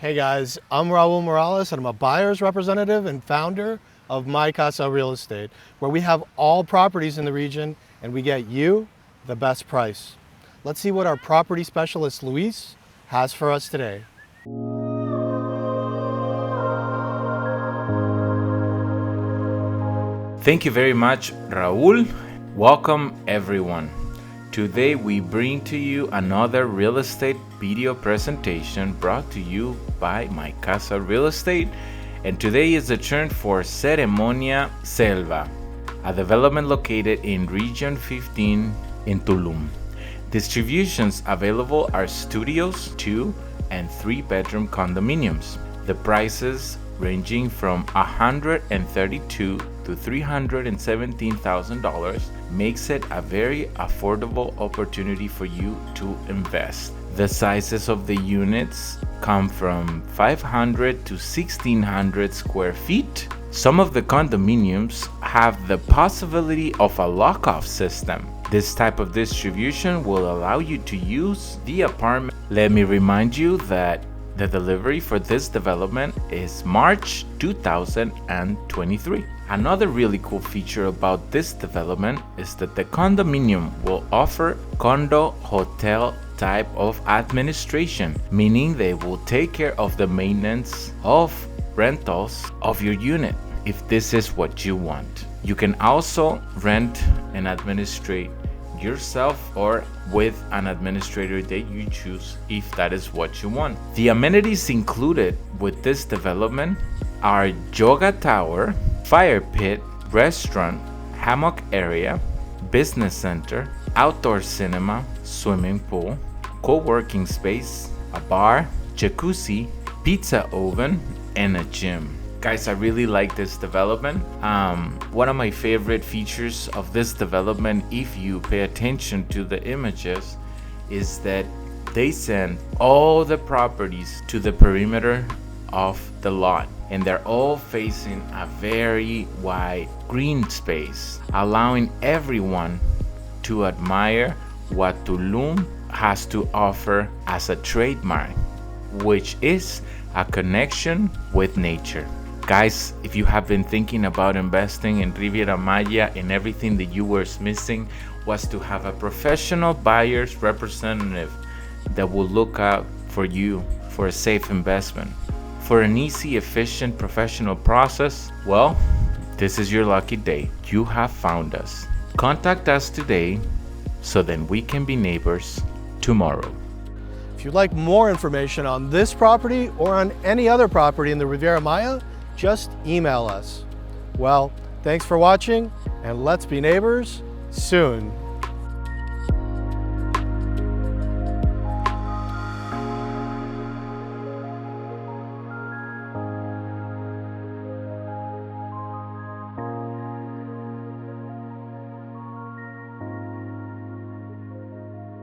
Hey guys, I'm Raul Morales and I'm a buyer's representative and founder of Mycasa Real Estate, where we have all properties in the region and we get you the best price. Let's see what our property specialist Luis has for us today. Thank you very much, Raul. Welcome everyone. Today we bring to you another real estate video presentation brought to you by Mycasa Real Estate, and today is the turn for Seremonia Selva, a development located in Region 15 in Tulum. Distributions available are studios, 2 and 3 bedroom condominiums. The prices ranging from $132,000 to $317,000 makes it a very affordable opportunity for you to invest. The sizes of the units come from 500 to 1600 square feet. Some of the condominiums have the possibility of a lock-off system. This type of distribution will allow you to use the apartment. Let me remind you that the delivery for this development is March 2023. Another really cool feature about this development is that the condominium will offer condo-hotel type of administration, meaning they will take care of the maintenance of rentals of your unit if this is what you want. You can also rent and administrate yourself or with an administrator that you choose if that is what you want. The amenities included with this development are yoga tower, fire pit, restaurant, hammock area, business center, outdoor cinema, swimming pool, co-working space, a bar, jacuzzi, pizza oven, and a gym. Guys, I really like this development. One of my favorite features of this development, if you pay attention to the images, is that they send all the properties to the perimeter of the lot, and they're all facing a very wide green space, allowing everyone to admire what Tulum has to offer as a trademark, which is a connection with nature. Guys, if you have been thinking about investing in Riviera Maya and everything that you were missing was to have a professional buyer's representative that will look out for you for a safe investment, for an easy, efficient, professional process, well, this is your lucky day. You have found us. Contact us today so then we can be neighbors tomorrow. If you'd like more information on this property or on any other property in the Riviera Maya, just email us. Well, thanks for watching and let's be neighbors soon.